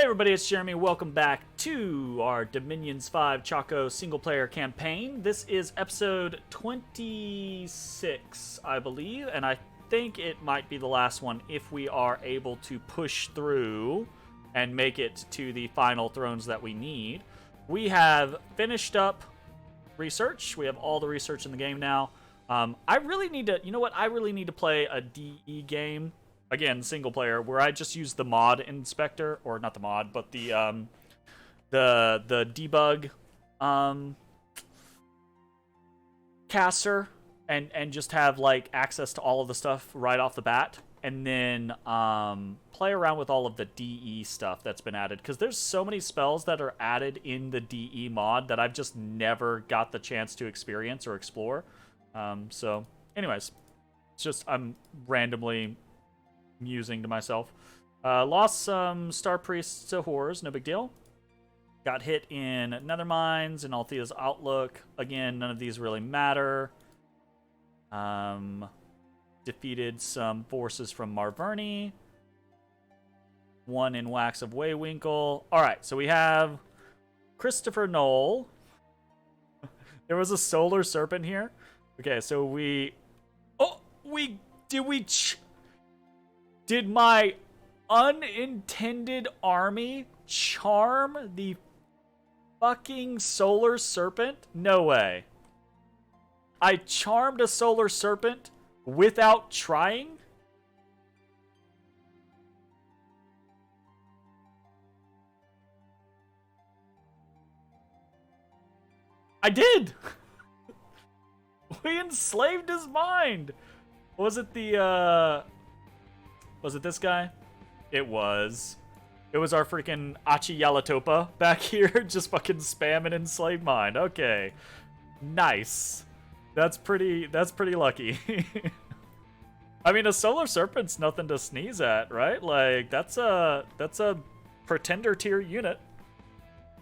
everybody, it's Jeremy. Welcome back to our Dominions 5 Chaco single-player campaign. This is episode 26, I believe, and I think it might be the last one if we are able to push through and make it to the final thrones that we need. We have finished up research. We have all the research in the game now. I really need to, I really need to play a DE game. Again, single player, where I just use the mod inspector, or not the mod, but the debug caster, and just have like access to all of the stuff right off the bat, and then play around with all of the DE stuff that's been added, because there's so many spells that are added in the DE mod that I've just never got the chance to experience or explore. So, anyways, it's just I'm randomly musing to myself. Lost some Star Priests to Horrors, no big deal. Got hit in Nethermines and Althea's Outlook. Again, none of these really matter. Defeated some forces from Marverni. One in Wax of Waywinkle. Alright, so we have Christopher Knoll. There was a Solar Serpent here. Okay, so did my unintended army charm the fucking Solar Serpent? No way. I charmed a Solar Serpent without trying? I did! We enslaved his mind! Was it the, was it this guy? It was. It was our freaking Achi Yalatopa back here, just fucking spam an enslaved mind. Okay. Nice. That's pretty lucky. I mean, a Solar Serpent's nothing to sneeze at, right? Like, that's a pretender tier unit.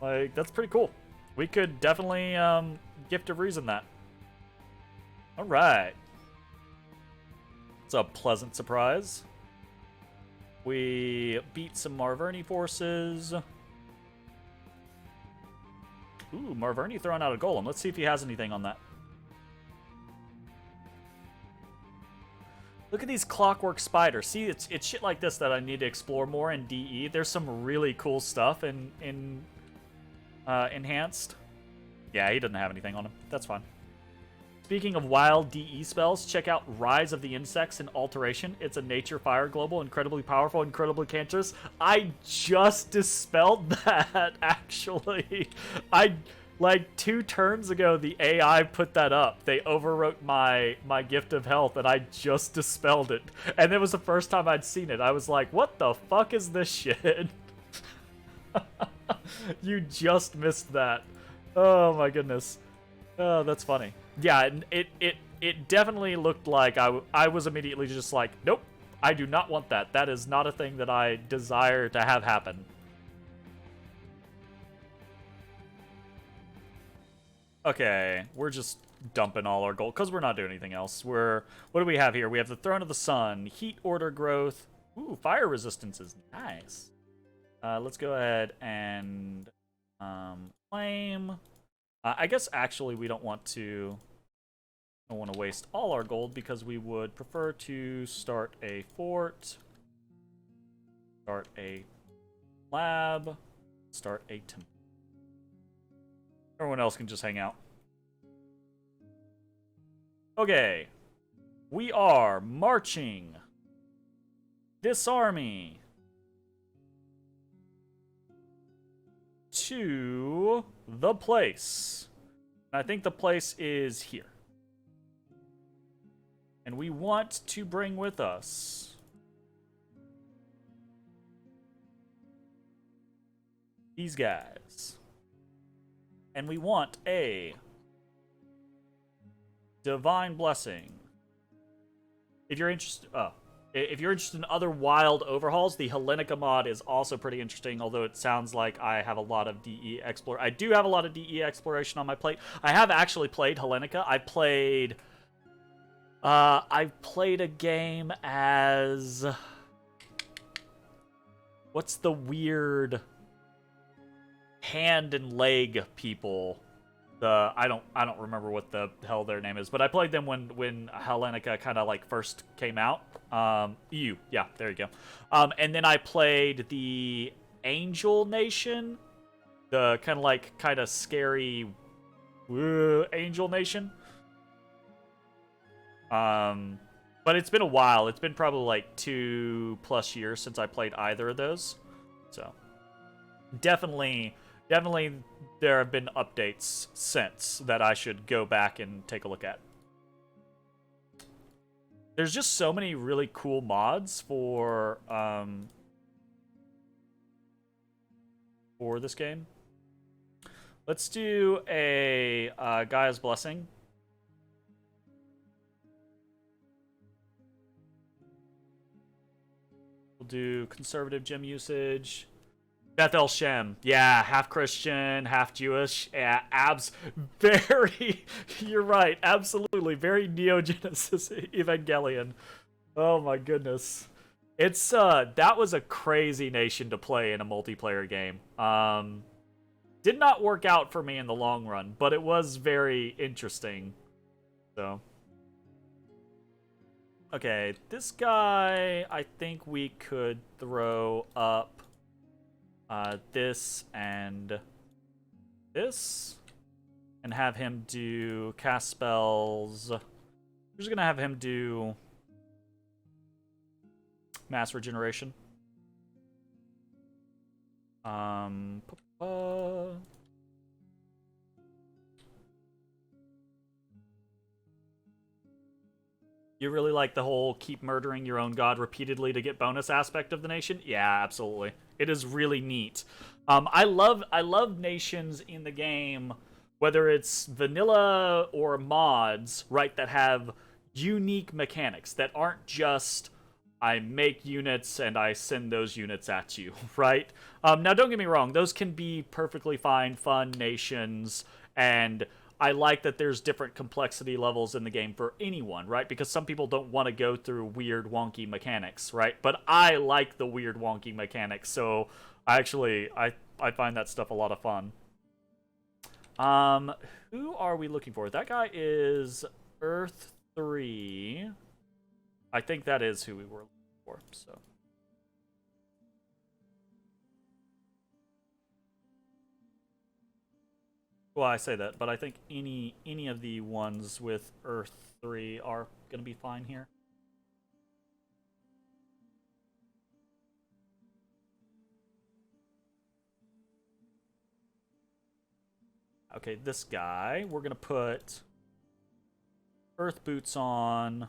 Like, that's pretty cool. We could definitely, Gift of Reason that. Alright. It's a pleasant surprise. We beat some Marverni forces. Ooh, Marverni throwing out a golem. Let's see if he has anything on that. Look at these clockwork spiders. See, it's shit like this that I need to explore more in DE. There's some really cool stuff in Enhanced. Yeah, he doesn't have anything on him. That's fine. Speaking of wild DE spells, check out Rise of the Insects in Alteration. It's a nature fire global, incredibly powerful, incredibly cancerous. I just dispelled that, actually. Like 2 turns ago, the AI put that up. They overwrote my Gift of Health, and I just dispelled it. And it was the first time I'd seen it. I was like, what the fuck is this shit? You just missed that. Oh my goodness. Oh, that's funny. Yeah, it definitely looked like I was immediately just like, nope, I do not want that. That is not a thing that I desire to have happen. Okay, we're just dumping all our gold, because we're not doing anything else. What do we have here? We have the Throne of the Sun, Heat Order Growth. Ooh, Fire Resistance is nice. Let's go ahead and claim. I guess actually we don't want to waste all our gold, because we would prefer to start a fort, start a lab, start a temple. Everyone else can just hang out. Okay. We are marching this army to the place. I think the place is here. And we want to bring with us these guys. And we want a Divine Blessing. If you're interested, if you're interested in other wild overhauls, the Hellenica mod is also pretty interesting, although it sounds like I have a lot of DE exploration. I do have a lot of DE exploration on my plate. I have actually played Hellenica. I've played a game as... What's the weird hand and leg people. I don't remember what the hell their name is, but I played them when Hellenica kind of like first came out. EU, yeah, there you go. And then I played the Angel Nation, the kind of scary Angel Nation. But it's been a while. It's been probably like 2+ years since I played either of those. So definitely there have been updates since that I should go back and take a look at. There's just so many really cool mods for this game. Let's do a Gaia's Blessing. We'll do conservative gem usage. Beth El Shem. Yeah, half Christian, half Jewish. Yeah, very, you're right, absolutely. Very Neo-Genesis Evangelion. Oh my goodness. It's, that was a crazy nation to play in a multiplayer game. Did not work out for me in the long run, but it was very interesting. So. Okay, this guy, I think we could throw up this and this, and have him do cast spells. We're just gonna have him do mass regeneration. You really like the whole keep murdering your own god repeatedly to get bonus aspect of the nation? Yeah, absolutely. It is really neat. I love nations in the game, whether it's vanilla or mods, right, that have unique mechanics that aren't just I make units and I send those units at you, right? Now, don't get me wrong. Those can be perfectly fine, fun nations, and I like that there's different complexity levels in the game for anyone, right? Because some people don't want to go through weird, wonky mechanics, right? But I like the weird, wonky mechanics, so I find that stuff a lot of fun. Who are we looking for? That guy is Earth 3. I think that is who we were looking for, so. Well, I say that, but I think any of the ones with Earth 3 are going to be fine here. Okay, this guy, we're going to put Earth boots on.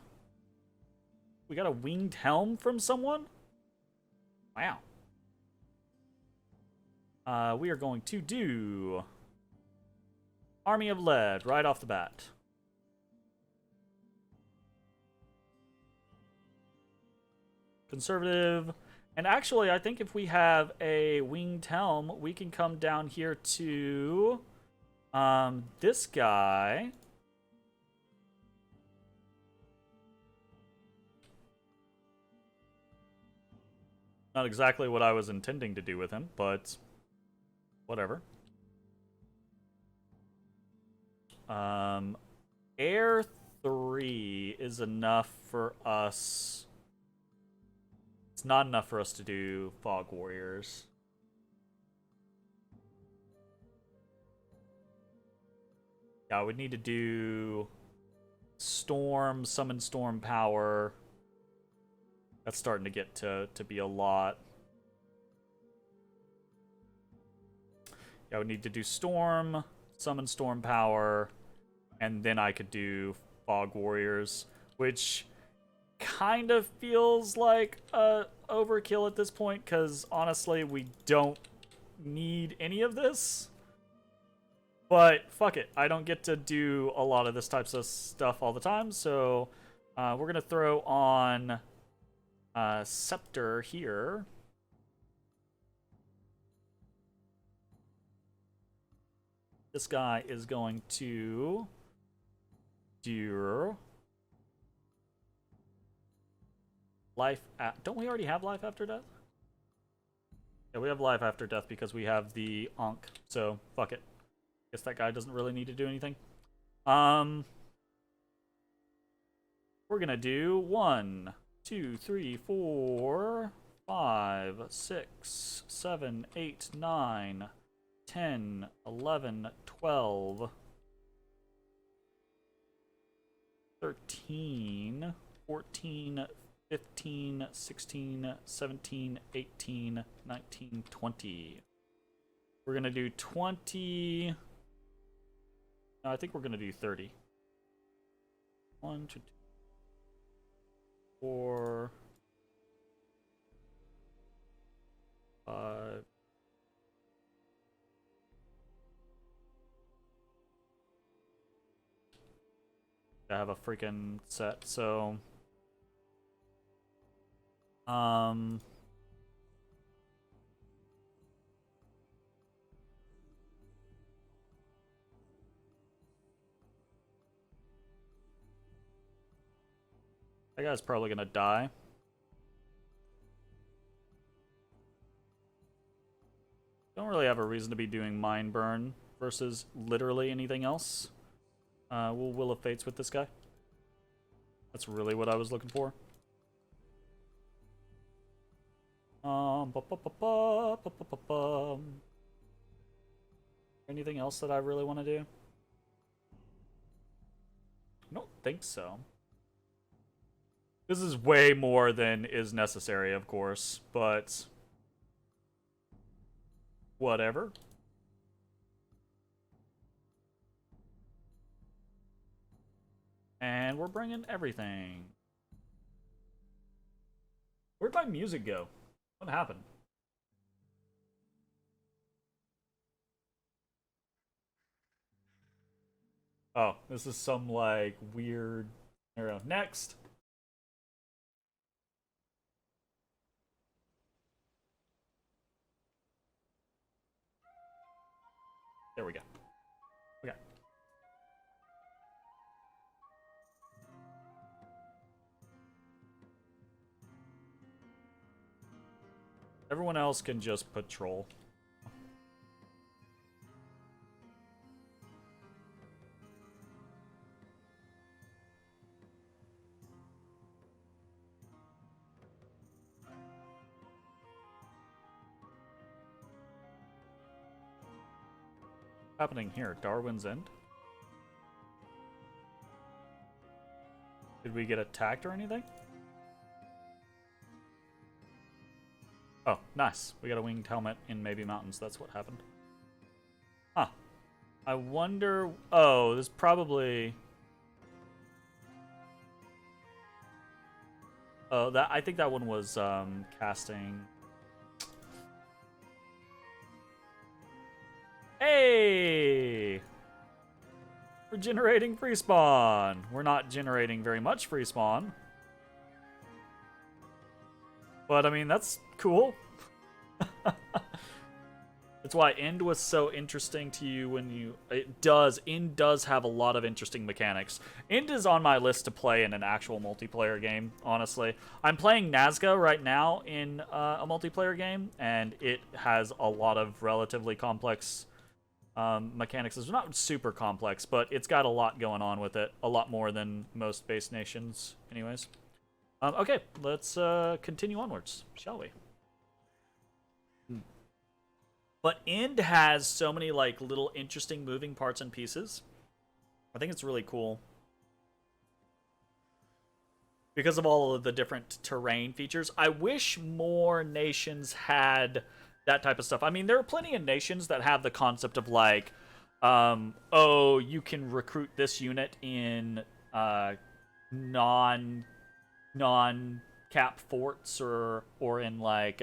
We got a winged helm from someone? Wow. We are going to do Army of Lead right off the bat. Conservative. And actually, I think if we have a winged helm, we can come down here to this guy. Not exactly what I was intending to do with him, but whatever. Air 3 is enough for us. It's not enough for us to do Fog Warriors. Yeah, I would need to do Storm, Summon Storm Power. That's starting to get to be a lot. Yeah, I would need to do Storm, Summon Storm Power, and then I could do Fog Warriors, which kind of feels like overkill at this point, because honestly, we don't need any of this. But fuck it, I don't get to do a lot of this types of stuff all the time, so we're going to throw on Scepter here. This guy is going to do life. Don't we already have life after death? Yeah, we have life after death because we have the Ankh, so fuck it. Guess that guy doesn't really need to do anything. We're gonna do 1, 2, 3, 4, 5, 6, 7, 8, 9, 10, 11, 12, 13, 14, 15, 16, 17, 18, 19, 20. We're gonna do 20. No, I think we're gonna do 30. 1, 2, 3, 4, 5. I have a freaking set, so that guy's probably gonna die. Don't really have a reason to be doing Mind Burn versus literally anything else. We'll Will of Fates with this guy. That's really what I was looking for. Anything else that I really want to do? I don't think so. This is way more than is necessary, of course, but whatever. And we're bringing everything. Where'd my music go? What happened? Oh, this is some, like, weird arrow. Next! There we go. Okay. Everyone else can just patrol. Happening here? Darwin's End? Did we get attacked or anything? Oh, nice. We got a winged helmet in Maybe Mountains. That's what happened. Huh. I wonder... Oh, this probably... Oh, that I think that one was casting... Hey! We're generating free spawn. We're not generating very much free spawn. But, I mean, that's cool. That's why End was so interesting to you when you... End does have a lot of interesting mechanics. End is on my list to play in an actual multiplayer game, honestly. I'm playing Nazca right now in a multiplayer game, and it has a lot of relatively complex mechanics. It's not super complex, but it's got a lot going on with it. A lot more than most base nations, anyways. Okay, let's continue onwards, shall we? But End has so many like little interesting moving parts and pieces. I think it's really cool. Because of all of the different terrain features. I wish more nations had that type of stuff. I mean, there are plenty of nations that have the concept of like, oh, you can recruit this unit in non-cap forts or in like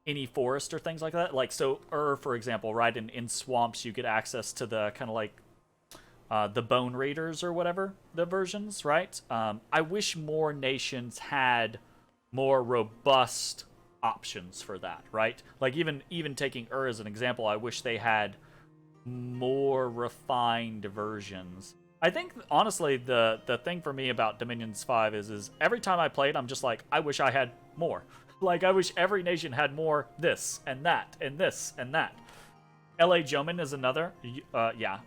any forest or things like that. Like, so for example, right, in swamps you get access to the kind of like the Bone Raiders or whatever the versions, right? I wish more nations had more robust options for that, right? Like even taking as an example, I wish they had more refined versions. I think honestly the thing for me about Dominions 5 is every time I play it, I'm just like, I wish I had more. Like, I wish every nation had more this and that and this and that. LA Jomin is another. Yeah.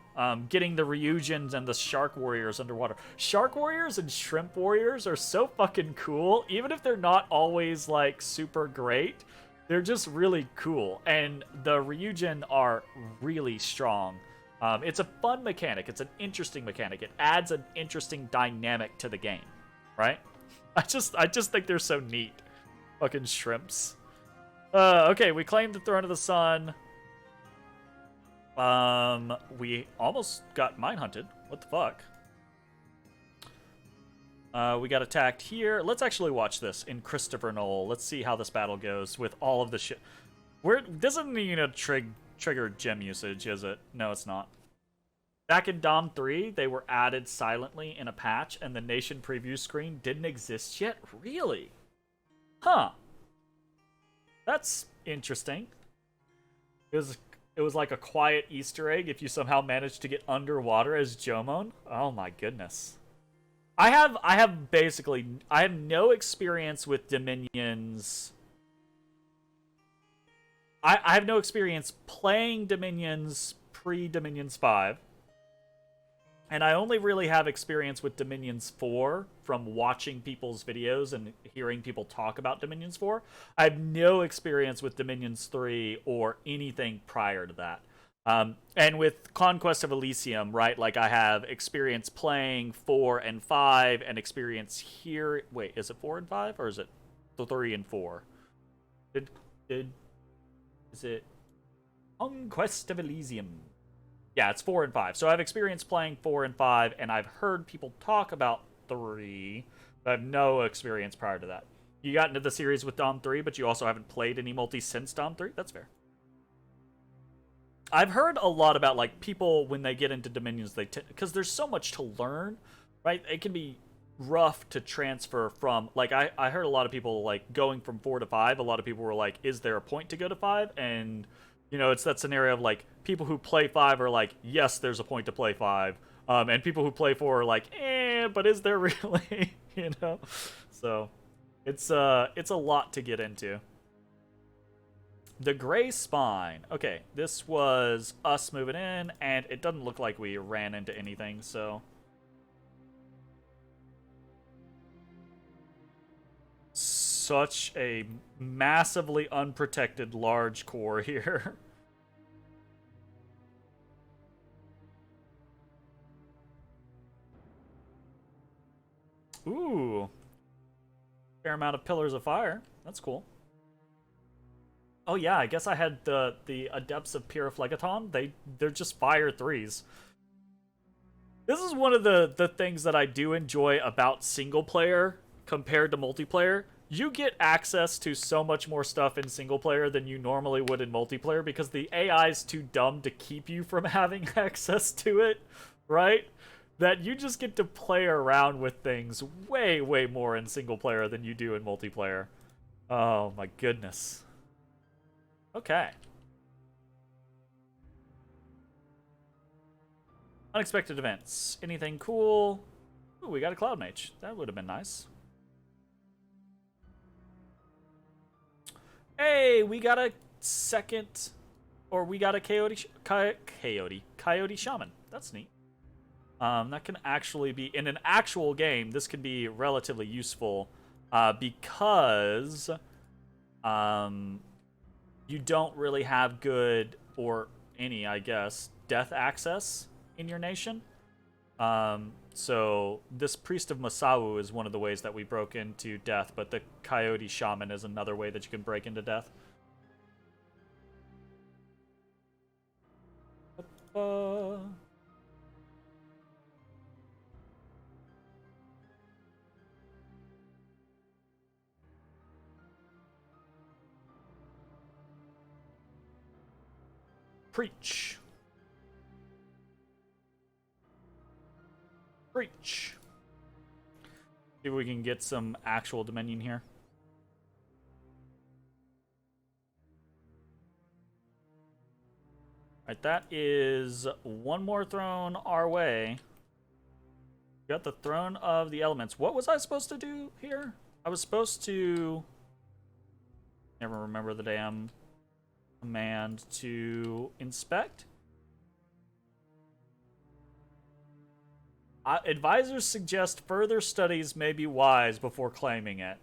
Getting the Ryujins and the Shark Warriors underwater. Shark Warriors and Shrimp Warriors are so fucking cool. Even if they're not always, like, super great, they're just really cool. And the Ryujin are really strong. It's a fun mechanic. It's an interesting mechanic. It adds an interesting dynamic to the game, right? I just think they're so neat. Fucking shrimps. Okay, we claimed the Throne of the Sun. We almost got mine hunted. What the fuck? We got attacked here. Let's actually watch this in Christopher Knoll. Let's see how this battle goes with all of the shit. This isn't even a trigger gem usage, is it? No, it's not. Back in Dom 3, they were added silently in a patch, and the nation preview screen didn't exist yet? Really? Huh. That's interesting. It was like a quiet Easter egg if you somehow managed to get underwater as Jomon. Oh my goodness. I have no experience with Dominions. I have no experience playing Dominions pre-Dominions 5. And I only really have experience with Dominions 4 from watching people's videos and hearing people talk about Dominions 4. I have no experience with Dominions 3 or anything prior to that. And with Conquest of Elysium, right, like I have experience playing 4 and 5 and experience here. Wait, is it 4 and 5 or is it 3 and 4? Is it Conquest of Elysium? Yeah, it's 4 and 5. So I've experienced playing 4 and 5, and I've heard people talk about 3, but I have no experience prior to that. You got into the series with Dom 3, but you also haven't played any multi since Dom 3? That's fair. I've heard a lot about, like, people, when they get into Dominions, because there's so much to learn, right? It can be rough to transfer from, like, I heard a lot of people, like, going from 4 to 5, a lot of people were like, is there a point to go to 5? And... you know, it's that scenario of, like, people who play 5 are like, yes, there's a point to play 5. And people who play 4 are like, but is there really? You know? So, it's a lot to get into. The Gray Spine. Okay, this was us moving in, and it doesn't look like we ran into anything, so... such a massively unprotected large core here. Ooh. Fair amount of pillars of fire. That's cool. Oh yeah, I guess I had the Adepts of Pyrrhophlagaton. They're just fire 3s. This is one of the things that I do enjoy about single player compared to multiplayer. You get access to so much more stuff in single player than you normally would in multiplayer because the AI is too dumb to keep you from having access to it, right? That you just get to play around with things way, way more in single player than you do in multiplayer. Oh my goodness. Okay. Unexpected events. Anything cool? Ooh, we got a Cloud Mage. That would have been nice. Hey, we got a second, or we got a Coyote Shaman. That's neat. That can actually be, in an actual game, this could be relatively useful, because, you don't really have good, or any, I guess, death access in your nation. So this Priest of Masau is one of the ways that we broke into death, but the Coyote Shaman is another way that you can break into death. Preach. Preach. See if we can get some actual Dominion here. Alright, that is one more throne our way. We got the Throne of the Elements. What was I supposed to do here? I was supposed to Never remember the damn command to inspect. Advisors suggest further studies may be wise before claiming it.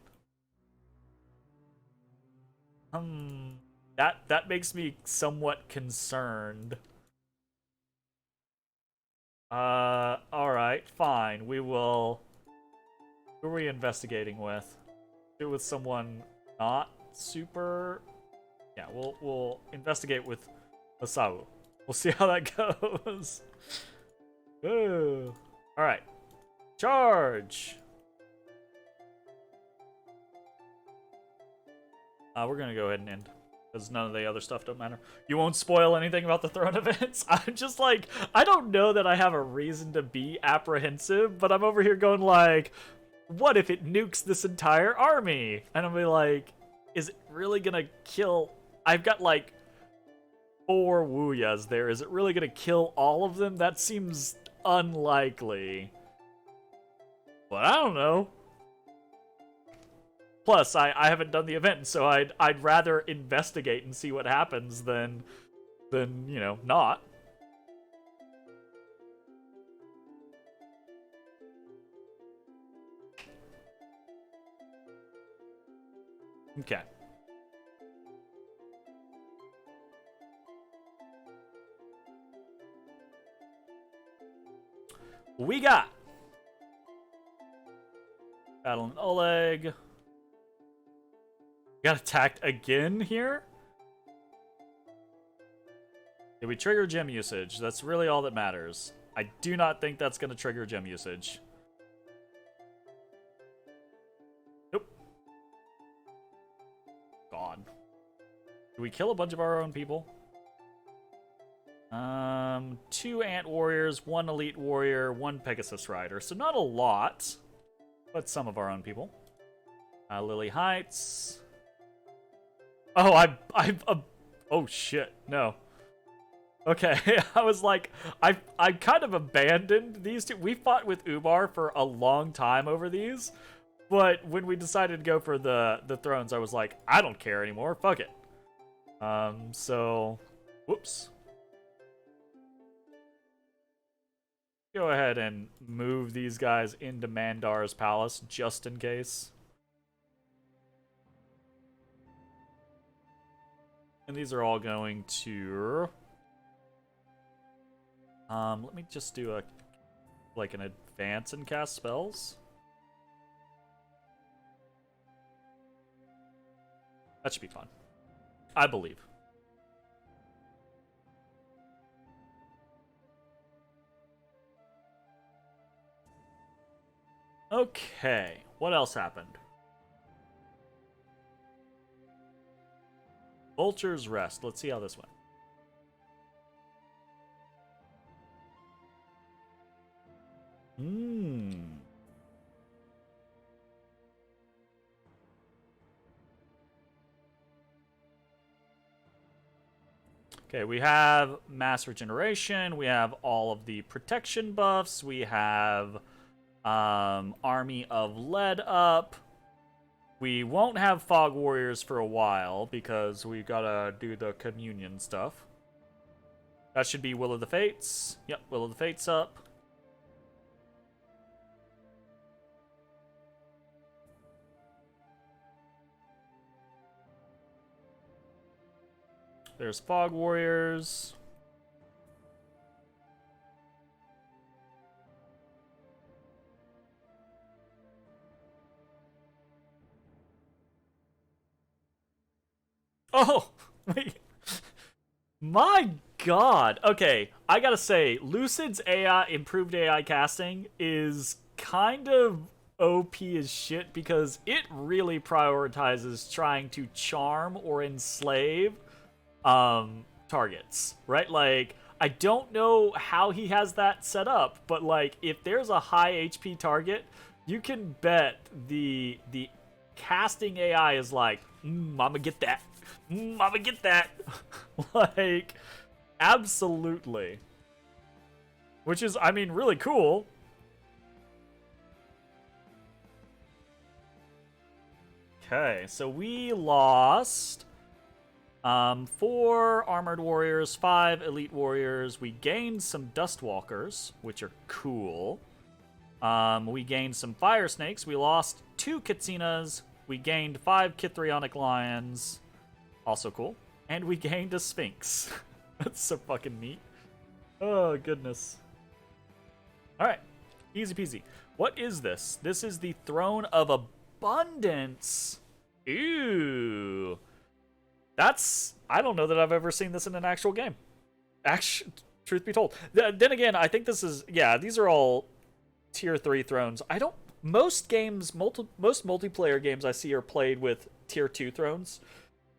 That makes me somewhat concerned. Alright, fine. We will... Who are we investigating with? Do it with someone not super... Yeah, we'll investigate with Masao. We'll see how that goes. Ooh. Alright. Charge! We're gonna go ahead and end. Because none of the other stuff don't matter. You won't spoil anything about the throne events? I'm just like, I don't know that I have a reason to be apprehensive, but I'm over here going like, what if it nukes this entire army? And I'll be like, is it really gonna kill... I've got like 4 Wuyas there. Is it really gonna kill all of them? That seems unlikely. But I don't know. Plus, I haven't done the event, so I'd rather investigate and see what happens than you know, not. Okay. We got Battle in Oleg. Got attacked again here? Did we trigger gem usage? That's really all that matters. I do not think that's going to trigger gem usage. Nope. Gone. Did we kill a bunch of our own people? 2 Ant Warriors, 1 Elite Warrior, 1 Pegasus Rider. So not a lot, but some of our own people. Lily Heights. Oh, oh shit, no. Okay, I was like, I kind of abandoned these two. We fought with Umar for a long time over these, but when we decided to go for the thrones, I was like, I don't care anymore, fuck it. So, whoops. Go ahead and move these guys into Mandar's palace, just in case. And these are all going to... let me just do an advance and cast spells. That should be fun. I believe. Okay, what else happened? Vulture's Rest. Let's see how this went. Okay, we have mass regeneration. We have all of the protection buffs. We have Army of Lead up. We won't have Fog Warriors for a while because we gotta do the communion stuff. That should be Will of the Fates. Yep, Will of the Fates up. There's Fog Warriors. Oh, wait. My god. Okay, I gotta say, Lucid's AI, improved AI casting, is kind of OP as shit because it really prioritizes trying to charm or enslave targets, right? Like, I don't know how he has that set up, but like, if there's a high HP target, you can bet the casting AI is like, I'ma get that. I'ma get that. Like, absolutely. Which is, I mean, really cool. Okay, so we lost 4 armored warriors, 5 elite warriors. We gained some dustwalkers, which are cool. We gained some fire snakes. We lost 2 Katsinas. We gained 5 Kithrionic lions. Also cool. And we gained a sphinx. That's so fucking neat. Oh, goodness. Alright. Easy peasy. What is this? This is the Throne of Abundance. Ooh. That's... I don't know that I've ever seen this in an actual game. Truth be told. Then again, I think this is... Yeah, these are all tier 3 thrones. I don't... Most games, most multiplayer games I see are played with tier 2 thrones.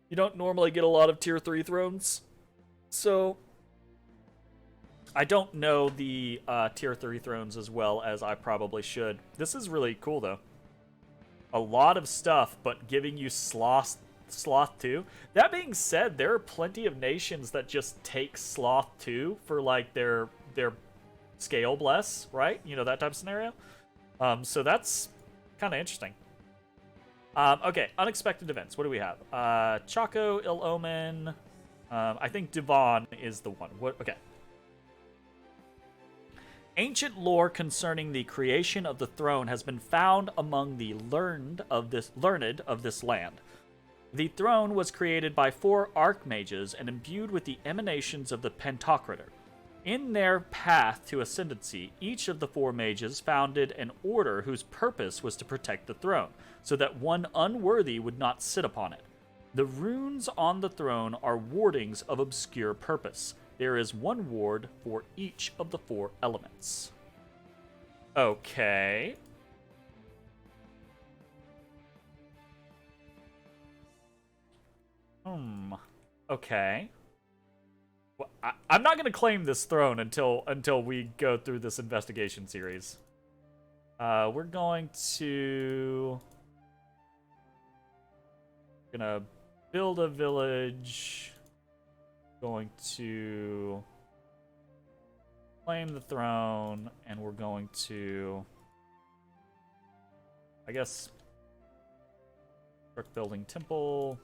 You don't normally get a lot of tier 3 thrones. So... I don't know the tier 3 thrones as well as I probably should. This is really cool, though. A lot of stuff, but giving you Sloth 2. That being said, there are plenty of nations that just take Sloth 2 for, like, their scale bless, right? You know, that type of scenario. So that's kind of interesting. Okay, unexpected events. What do we have? Chaco, Ill Omen. I think Devon is the one. What? Okay. Ancient lore concerning the creation of the throne has been found among the learned of this land. The throne was created by 4 archmages and imbued with the emanations of the Pentocrator. In their path to ascendancy, each of the 4 mages founded an order whose purpose was to protect the throne, so that one unworthy would not sit upon it. The runes on the throne are wardings of obscure purpose. There is 1 ward for each of the 4 elements. Okay. Okay. Well, I'm not going to claim this throne until we go through this investigation series. We're going to... Gonna build a village... Going to claim the throne, and we're going to, I guess, start building temple,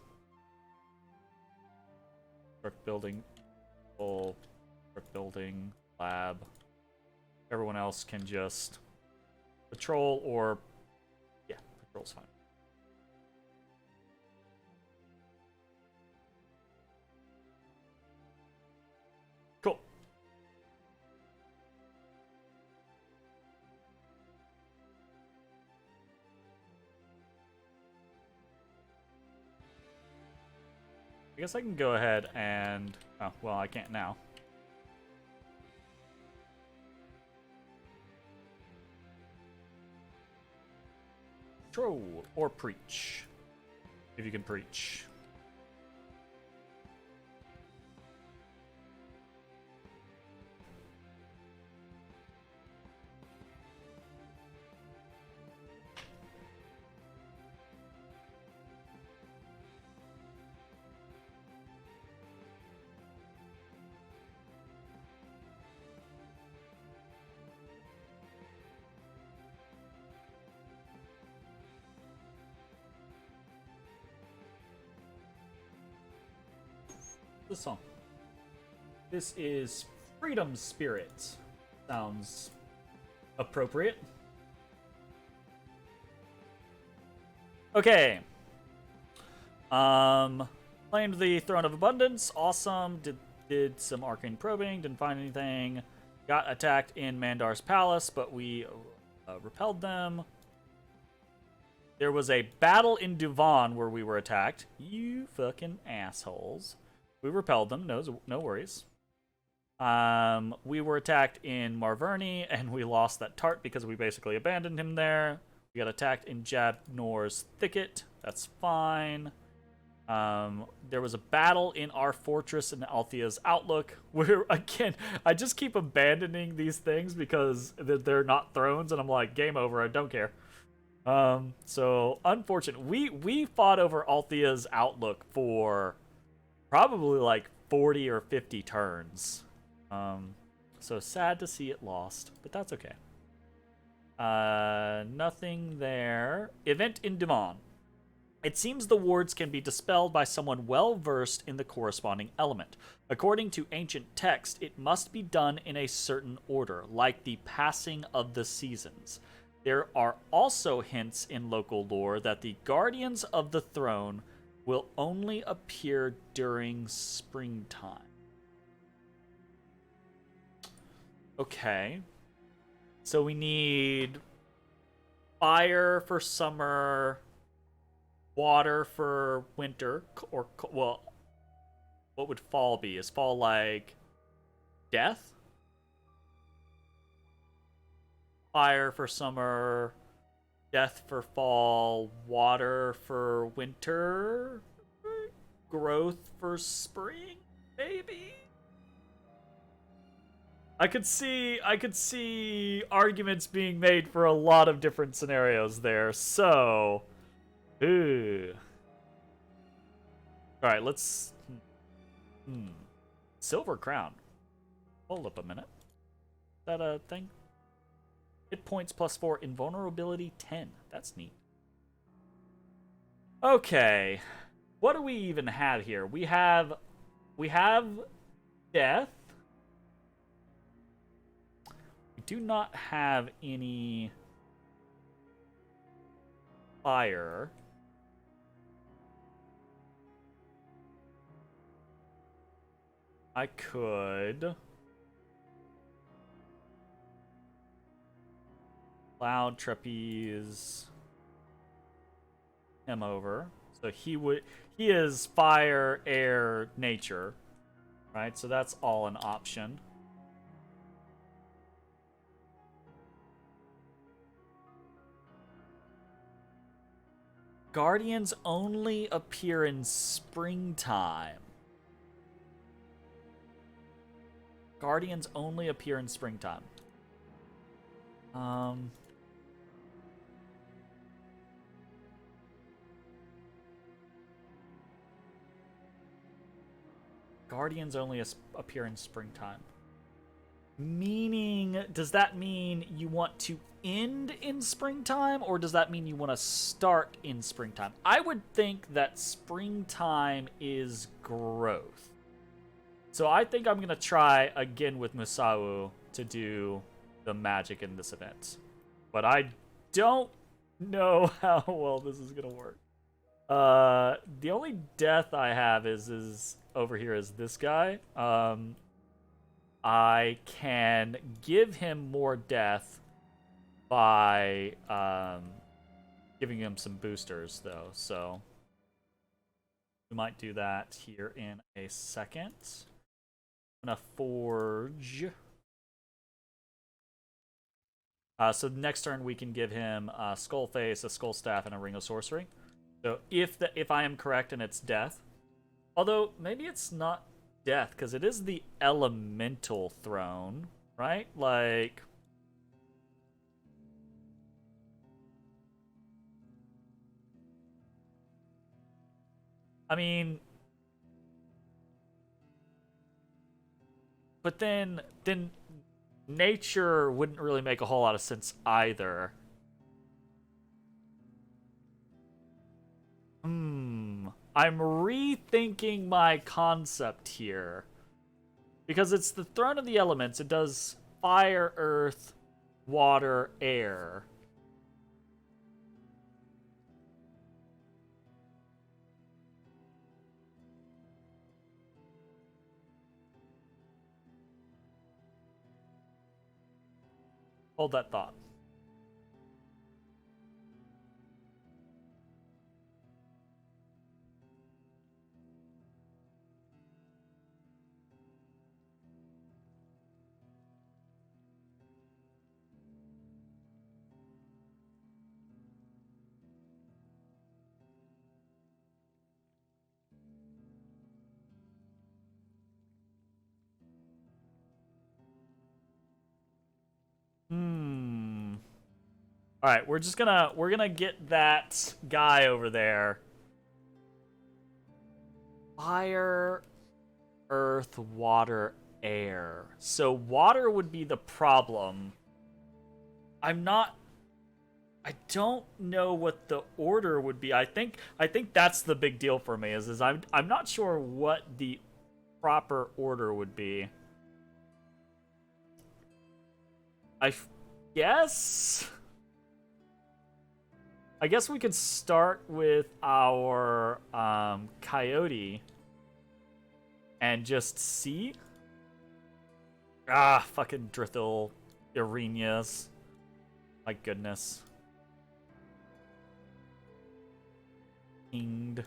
start building temple, start building lab. Everyone else can just patrol, or yeah, patrol's fine. Cool. I guess I can go ahead and... Oh, well, I can't now. Troll or preach. If you can preach. The song. This is Freedom Spirit. Sounds appropriate. Okay. Claimed the Throne of Abundance. Awesome. Did some arcane probing. Didn't find anything. Got attacked in Mandar's palace, but we repelled them. There was a battle in Duvan where we were attacked. You fucking assholes. We repelled them, no worries. We were attacked in Marverni, and we lost that Tart because we basically abandoned him there. We got attacked in Jabnor's Thicket. That's fine. There was a battle in our fortress in Althea's Outlook. Where, again, I just keep abandoning these things because they're not thrones, and I'm like, game over, I don't care. So, unfortunate. We fought over Althea's Outlook for... probably like 40 or 50 turns. So sad to see it lost, but that's okay. Nothing there. Event in Devon. It seems the wards can be dispelled by someone well versed in the corresponding element. According to ancient text, it must be done in a certain order, like the passing of the seasons. There are also hints in local lore that the guardians of the throne will only appear during springtime. Okay. So we need fire for summer, water for winter, or, well, what would fall be? Is fall like death? Fire for summer, death for fall, water for winter, growth for spring, maybe? I could see arguments being made for a lot of different scenarios there. So, ooh. All right, let's Silver Crown. Hold up a minute. Is that a thing? Hit points +4, invulnerability 10. That's neat. Okay. What do we even have here? We have death. We do not have any fire. I could Cloud Trapeze him over. So he is fire, air, nature. Right? So that's all an option. Guardians only appear in springtime. Guardians only appear in springtime. Guardians only appear in springtime. Meaning, does that mean you want to end in springtime, or does that mean you want to start in springtime? I would think that springtime is growth. So I think I'm going to try again with Musou to do the magic in this event. But I don't know how well this is going to work. The only death I have is over here is this guy. I can give him more death by giving him some boosters, though. So we might do that here in a second. I'm gonna forge. So next turn we can give him a Skull Face, a Skull Staff, and a Ring of Sorcery. So if I am correct and it's death, although maybe it's not death because it is the Elemental Throne, right? Like, I mean, but then nature wouldn't really make a whole lot of sense either. I'm rethinking my concept here. Because it's the Throne of the Elements. It does fire, earth, water, air. Hold that thought. All right, we're gonna get that guy over there. Fire, earth, water, air. So water would be the problem. I'm not I don't know what the order would be. I think that's the big deal for me is I'm not sure what the proper order would be. I guess I guess we could start with our coyote and just see. Ah, fucking Drithil Irenias. My goodness. Pinged.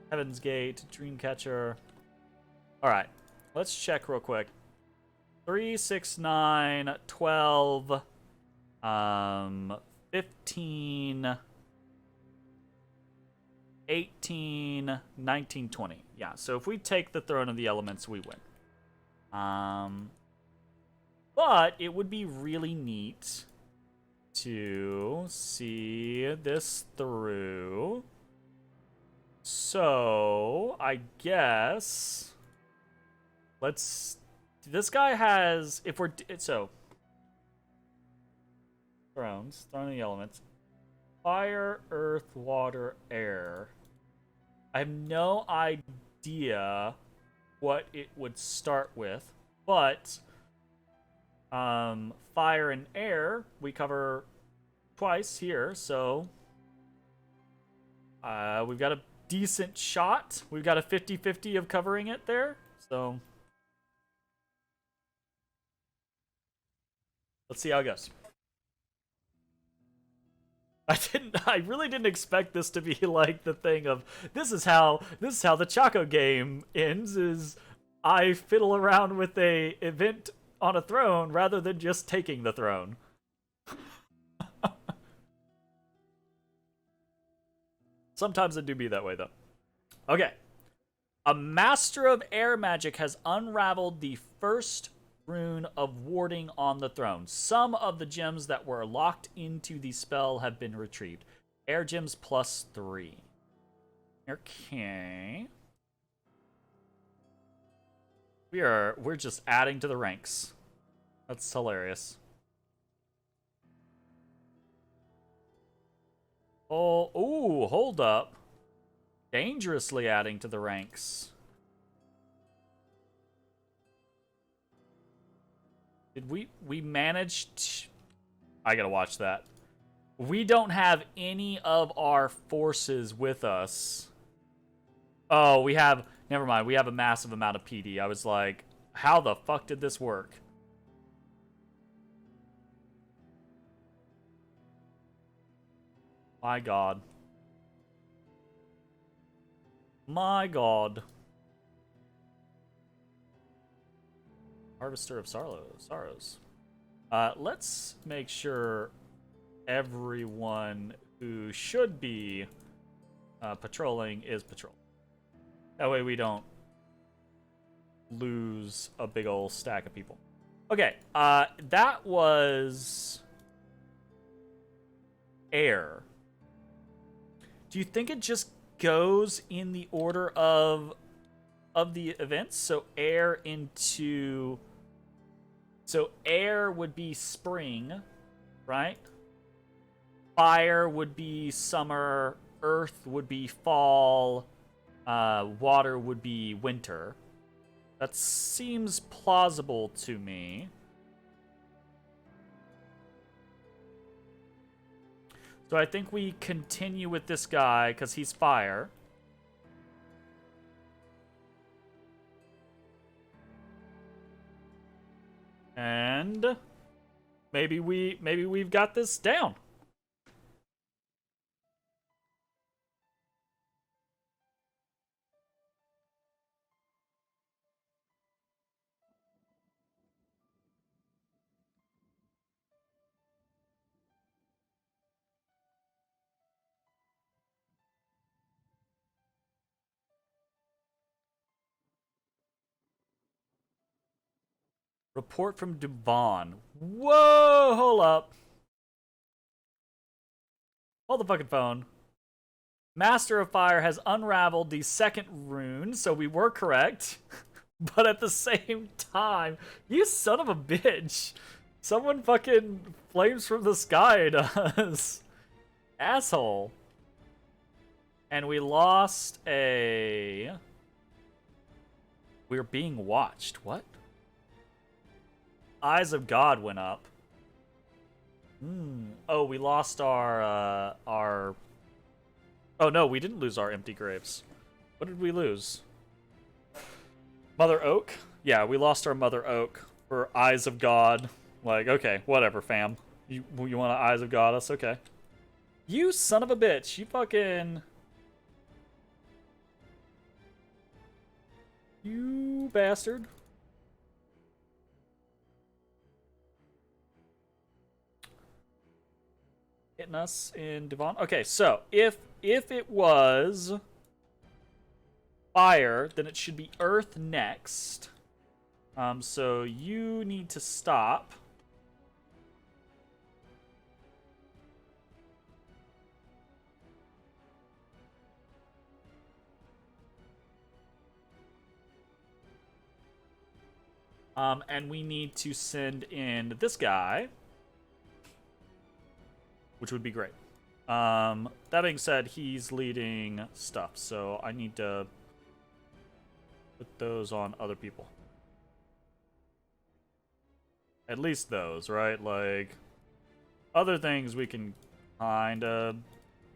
Heaven's Gate, Dreamcatcher. Alright, let's check real quick. 3, 6, 9, 12, 15, 18, 19, 20. Yeah, so if we take the Throne of the Elements, we win. But it would be really neat to see this through. So, I guess this guy has, if we're, so, Throne of the Elements, fire, earth, water, air. I have no idea what it would start with, but fire and air we cover twice here, so we've got a decent shot. We've got a 50-50 of covering it there, so let's see how it goes. I really didn't expect this to be like the thing of this is how the Chaco game ends, is I fiddle around with a event on a throne rather than just taking the throne. Sometimes it do be that way though. Okay. A master of air magic has unraveled the first rune of warding on the throne. Some of the gems that were locked into the spell have been retrieved. Air gems +3. Okay. We're just adding to the ranks. That's hilarious. Oh, ooh, hold up. Dangerously adding to the ranks. Did we managed? I gotta watch that. We don't have any of our forces with us. Oh, we have, never mind, we have a massive amount of PD. I was like, how the fuck did this work? My god. My god. Harvester of Sorrows. Let's make sure everyone who should be patrolling is patrolling. That way we don't lose a big old stack of people. Okay, that was air. Do you think it just goes in the order of the events? So air into... So air would be spring, right? Fire would be summer. Earth would be fall. Water would be winter. That seems plausible to me. So I think we continue with this guy because he's fire. And maybe we've got this down. Report from Dubon. Whoa, hold up. Hold the fucking phone. Master of Fire has unraveled the second rune, so we were correct. But at the same time, you son of a bitch. Someone fucking flames from the sky at us. Asshole. And we lost a... We're being watched. What? Eyes of God went up. Oh, we lost our... Oh, no, we didn't lose our empty graves. What did we lose? Mother Oak? Yeah, we lost our Mother Oak for Eyes of God. Like, okay, whatever, fam. You want to Eyes of God us? Okay. You son of a bitch. You fucking... You bastard. Hitting us in Devon. Okay, so if it was fire, then it should be earth next. So you need to stop. And we need to send in this guy, which would be great. That being said, he's leading stuff, so I need to put those on other people. At least those, right? Like, other things we can kinda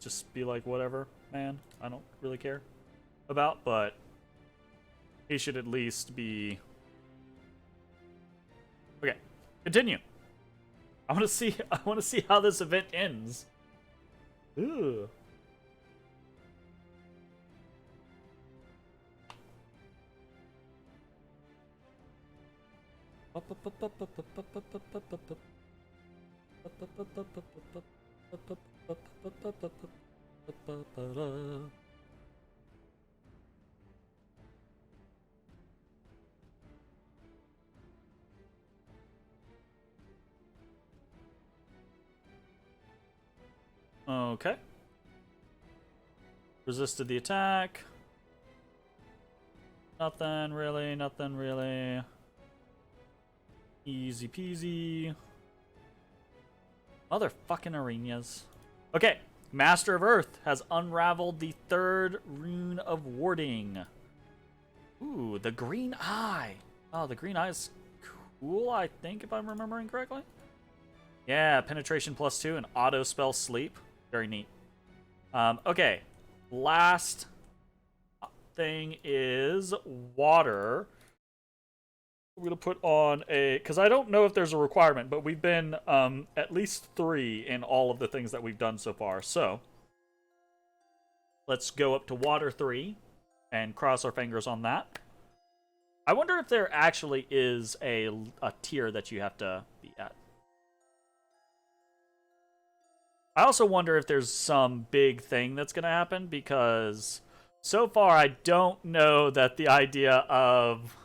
just be like, whatever, man. I don't really care about, but he should at least be... Okay, continue. I want to see how this event ends. Ooh. Okay. Resisted the attack. Nothing really, nothing really. Easy peasy. Motherfucking arenas. Okay. Master of Earth has unraveled the third rune of warding. Ooh, the green eye. Oh, the green eye is cool, I think, if I'm remembering correctly. Yeah, penetration +2 and auto spell sleep. Very neat. Okay. Last thing is water. We're going to put on a... Because I don't know if there's a requirement, but we've been at least 3 in all of the things that we've done so far. So, let's go up to water 3 and cross our fingers on that. I wonder if there actually is a tier that you have to be at. I also wonder if there's some big thing that's going to happen, because so far I don't know that the idea of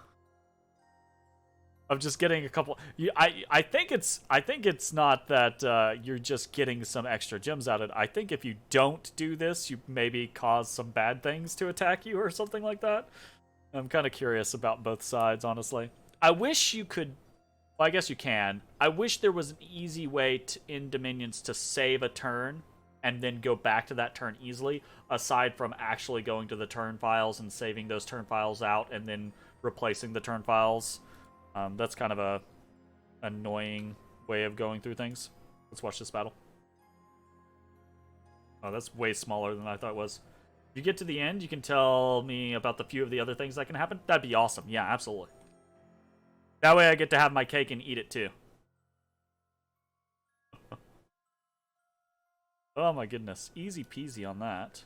just getting a couple... I think it's not that you're just getting some extra gems out of it. I think if you don't do this, you maybe cause some bad things to attack you or something like that. I'm kind of curious about both sides, honestly. I wish you could... Well, I guess you can. I wish there was an easy way in Dominions to save a turn and then go back to that turn easily, aside from actually going to the turn files and saving those turn files out and then replacing the turn files. That's kind of a annoying way of going through things. Let's watch this battle. Oh, that's way smaller than I thought it was. If you get to the end, you can tell me about the few of the other things that can happen. That'd be awesome. Yeah, absolutely. That way I get to have my cake and eat it too. Oh my goodness. Easy peasy on that.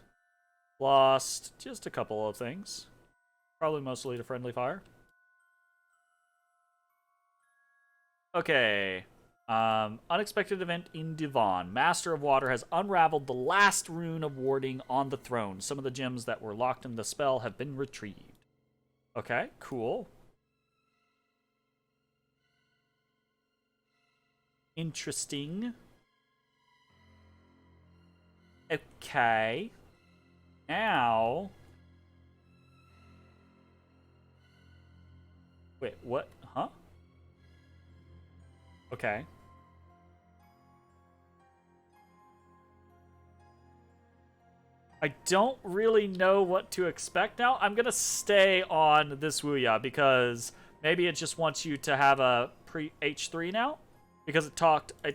Lost just a couple of things. Probably mostly to friendly fire. Okay. Unexpected event in Devon. Master of Water has unraveled the last rune of warding on the throne. Some of the gems that were locked in the spell have been retrieved. Okay, cool. Interesting. Okay. Now... Wait, what? Huh? Okay. I don't really know what to expect now. I'm gonna stay on this Wuya because maybe it just wants you to have a pre H3 now. Because it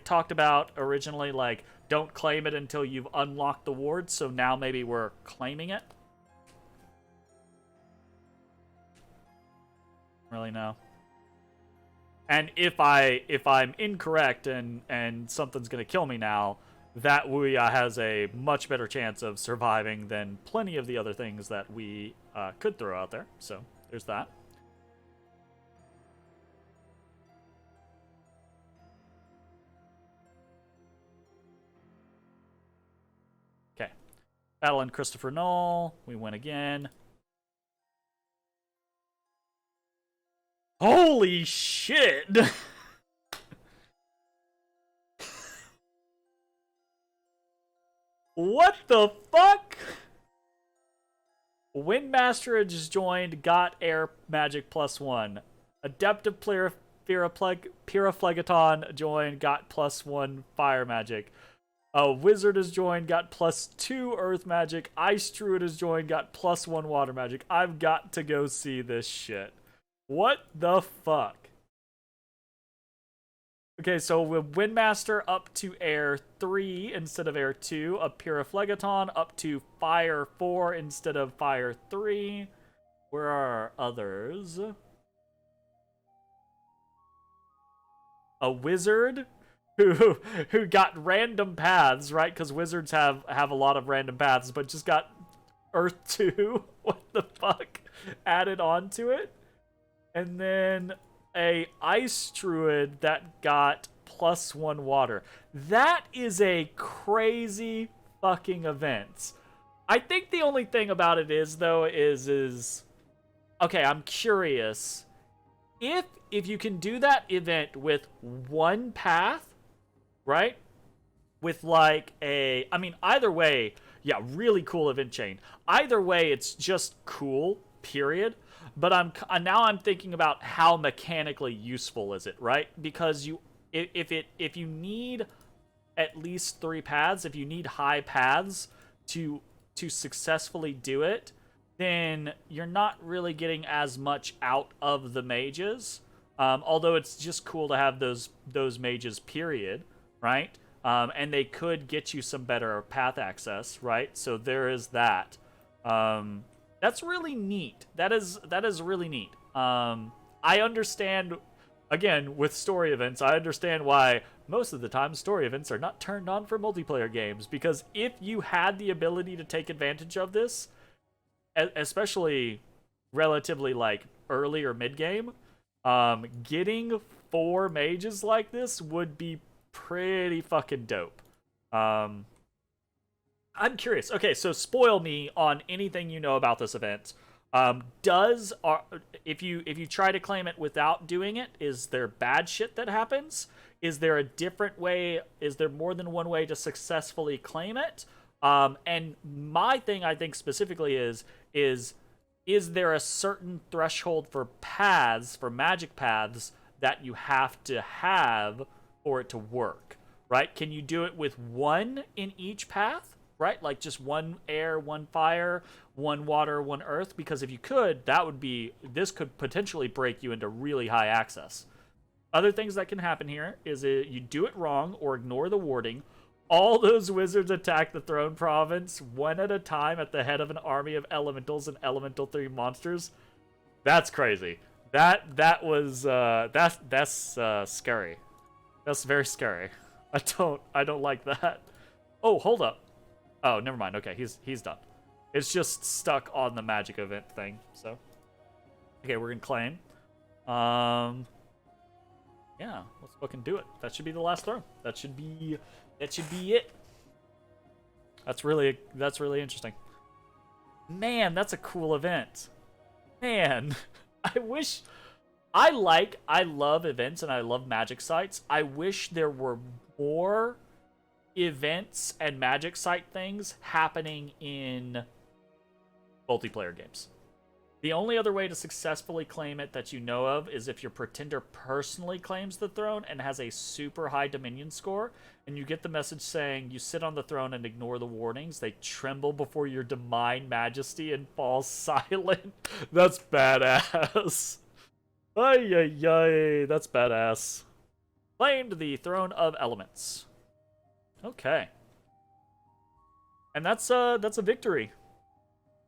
talked about originally like don't claim it until you've unlocked the ward, so now maybe we're claiming it. Really know. And if I'm incorrect and something's gonna kill me now, that Wuya has a much better chance of surviving than plenty of the other things that we could throw out there. So there's that. Okay. Battle and Christopher Knoll. We win again. Holy shit! What the fuck? Windmaster has joined, got air magic +1. Adeptive player Pyroflegaton joined, got +1 fire magic. A wizard has joined, got +2 earth magic. Ice druid has joined, got +1 water magic. I've got to go see this shit. What the fuck? Okay, so with Windmaster up to Air 3 instead of Air 2. A Pyroflegaton up to Fire 4 instead of Fire 3. Where are others? A wizard who got random paths, right? Because wizards have a lot of random paths, but just got Earth 2. What the fuck? Added onto it. And then a ice druid that got +1 water. That is a crazy fucking event. I think the only thing about it is though is okay, I'm curious if you can do that event with one path, right? With like I mean either way, yeah, really cool event chain. Either way it's just cool, period. But now I'm thinking about how mechanically useful is it, right? Because if you need at least 3 paths, if you need high paths to successfully do it, then you're not really getting as much out of the mages. Although it's just cool to have those mages, period, right? And they could get you some better path access, right? So there is that. That's really neat. That is really neat. I understand, again, with story events, I understand why most of the time story events are not turned on for multiplayer games. Because if you had the ability to take advantage of this, especially relatively like early or mid game, getting 4 mages like this would be pretty fucking dope. I'm curious. Okay, so spoil me on anything you know about this event. If you try to claim it without doing it, is there bad shit that happens? Is there a different way? Is there more than one way to successfully claim it? And my thing, I think specifically is there a certain threshold for paths, for magic paths, that you have to have for it to work? Right? Can you do it with 1 in each path? Right? Like just 1 air, 1 fire, 1 water, 1 earth? Because if you could, this could potentially break you into really high access. Other things that can happen here is you do it wrong or ignore the warding. All those wizards attack the throne province 1 at a time at the head of an army of elementals and elemental 3 monsters. That's crazy. That's scary. That's very scary. I don't like that. Oh, hold up. Oh, never mind. Okay, he's done. It's just stuck on the magic event thing. So, okay, we're gonna claim. Yeah, let's fucking do it. That should be the last throw. That should be it. That's really interesting. Man, that's a cool event. Man, I love events and I love magic sites. I wish there were more events and magic site things happening in multiplayer games. The only other way to successfully claim it that you know of is if your pretender personally claims the throne and has a super high dominion score, and you get the message saying you sit on the throne and ignore the warnings. They tremble before your divine majesty and fall silent. That's badass. Ay, ay, ay. That's badass. Claimed the throne of elements. Okay. And that's a victory.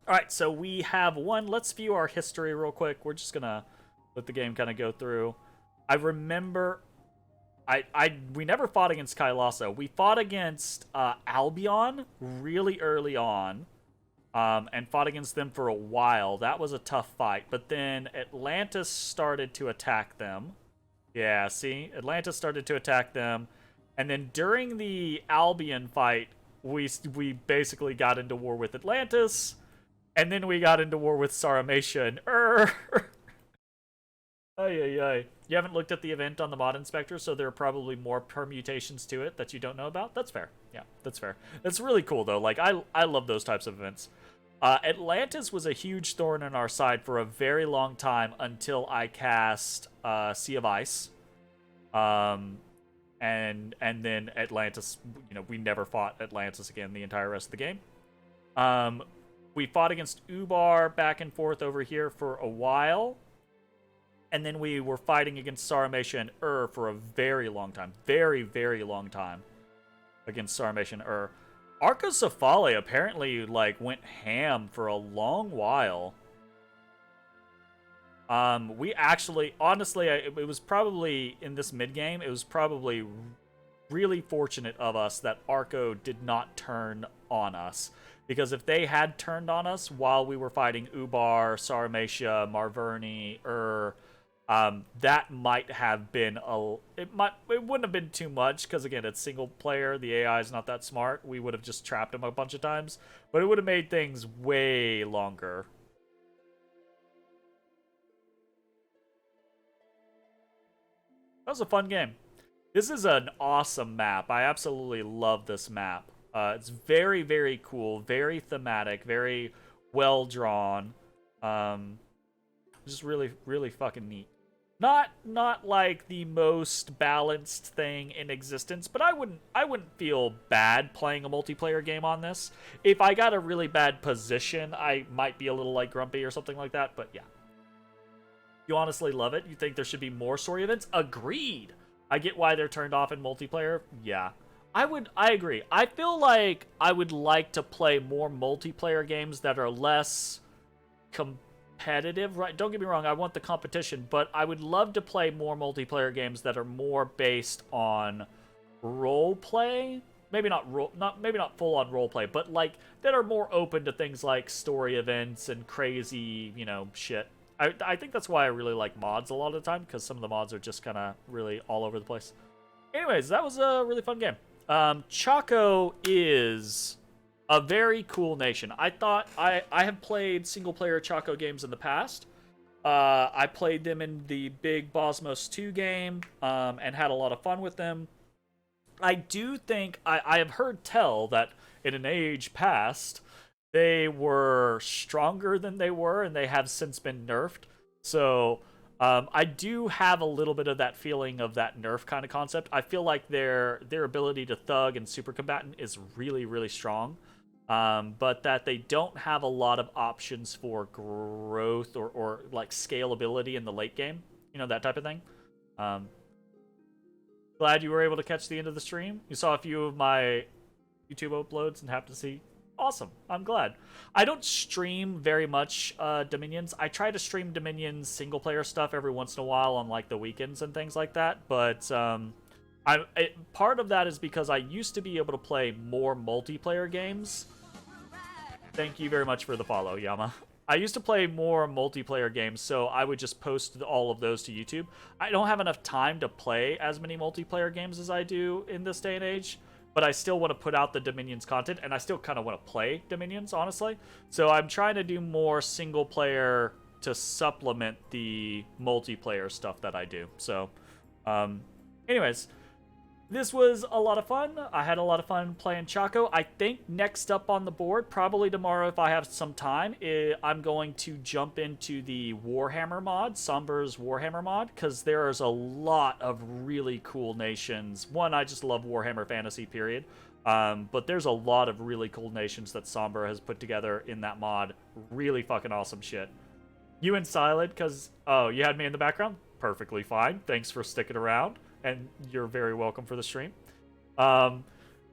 All right, so we have one. Let's view our history real quick. We're just gonna let the game kind of go through. I remember, we never fought against Kailaso. We fought against Albion really early on, and fought against them for a while. That was a tough fight. But then Atlantis started to attack them. Yeah, see, Atlantis started to attack them, and then during the Albion fight, we basically got into war with Atlantis. And then we got into war with Saramatia and Ay, ay, ay. You haven't looked at the event on the mod inspector, so there are probably more permutations to it that you don't know about. That's fair. Yeah, that's fair. That's really cool, though. Like, I love those types of events. Atlantis was a huge thorn in our side for a very long time until I cast Sea of Ice. And then Atlantis, you know, we never fought Atlantis again the entire rest of the game. We fought against Ubar back and forth over here for a while. And then we were fighting against Saramatia and for a very long time. Very, very long time. Against Saramatia and Arcocephale apparently, like, went ham for a long while. We actually, honestly, it was probably, in this mid-game, it was probably really fortunate of us that Arco did not turn on us. Because if they had turned on us while we were fighting Ubar, Saramatia, Marverni, that might have been it wouldn't have been too much, because again, it's single player, the AI is not that smart. We would have just trapped him a bunch of times, but it would have made things way longer. That was a fun game. This is an awesome map. I absolutely love this map. It's very, very cool, very thematic, very well drawn. Just really, really fucking neat. Not like the most balanced thing in existence, but I wouldn't feel bad playing a multiplayer game on this. If I got a really bad position, I might be a little like grumpy or something like that, but yeah. You honestly love it? You think there should be more story events? Agreed. I get why they're turned off in multiplayer. Yeah. I agree. I feel like I would like to play more multiplayer games that are less competitive, right? Don't get me wrong, I want the competition, but I would love to play more multiplayer games that are more based on role play. Maybe not full on role play, but like that are more open to things like story events and crazy, you know, shit. I think that's why I really like mods a lot of the time, because some of the mods are just kind of really all over the place. Anyways, that was a really fun game. Chaco is a very cool nation. I have played single-player Chaco games in the past. I played them in the big Bosmos 2 game, and had a lot of fun with them. I do think, I have heard tell that in an age past, they were stronger than they were, and they have since been nerfed. So I do have a little bit of that feeling of that nerf kind of concept. I feel like their ability to thug and super combatant is really, really strong, but that they don't have a lot of options for growth or like scalability in the late game. You know, that type of thing. Glad you were able to catch the end of the stream. You saw a few of my YouTube uploads and happened to see. Awesome. I'm glad. I don't stream very much Dominions. I try to stream Dominions single player stuff every once in a while on like the weekends and things like that, but part of that is because I used to be able to play more multiplayer games. Thank you very much for the follow, Yama. I used to play more multiplayer games, so I would just post all of those to YouTube. I don't have enough time to play as many multiplayer games as I do in this day and age, but I still want to put out the Dominions content, and I still kind of want to play Dominions, honestly. So I'm trying to do more single player to supplement the multiplayer stuff that I do. So, anyways, this was a lot of fun. I had a lot of fun playing Chaco. I think next up on the board, probably tomorrow if I have some time, I'm going to jump into the Warhammer mod, Somber's Warhammer mod, because there's a lot of really cool nations. One, I just love Warhammer Fantasy, period. But there's a lot of really cool nations that Somber has put together in that mod. Really fucking awesome shit. You and Silent, because, oh, you had me in the background? Perfectly fine. Thanks for sticking around. And you're very welcome for the stream. So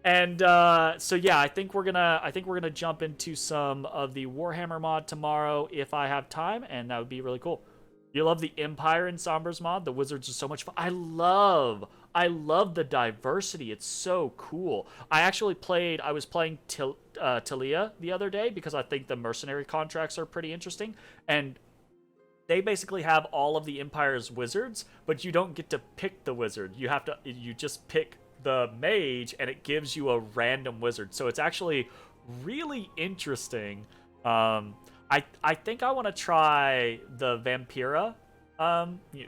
yeah, I think we're gonna jump into some of the Warhammer mod tomorrow if I have time, and that would be really cool. You love the Empire in Somber's mod? The wizards are so much fun. I love the diversity. It's so cool. I was playing Talia the other day because I think the mercenary contracts are pretty interesting, and they basically have all of the Empire's wizards, but you don't get to pick the wizard. You just pick the mage, and it gives you a random wizard. So it's actually really interesting. I think I want to try the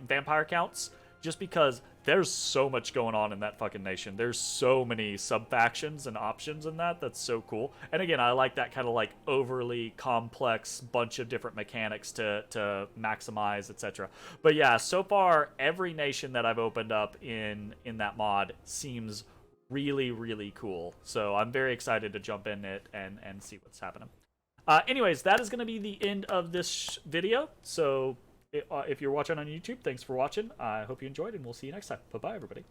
vampire counts, just because there's so much going on in that fucking nation. There's so many sub-factions and options in that. That's so cool. And again, I like that kind of like overly complex bunch of different mechanics to maximize, etc. But yeah, so far, every nation that I've opened up in that mod seems really, really cool. So I'm very excited to jump in it and see what's happening. Anyways, that is going to be the end of this video. So if you're watching on YouTube, thanks for watching. I hope you enjoyed, and we'll see you next time. Bye-bye, everybody.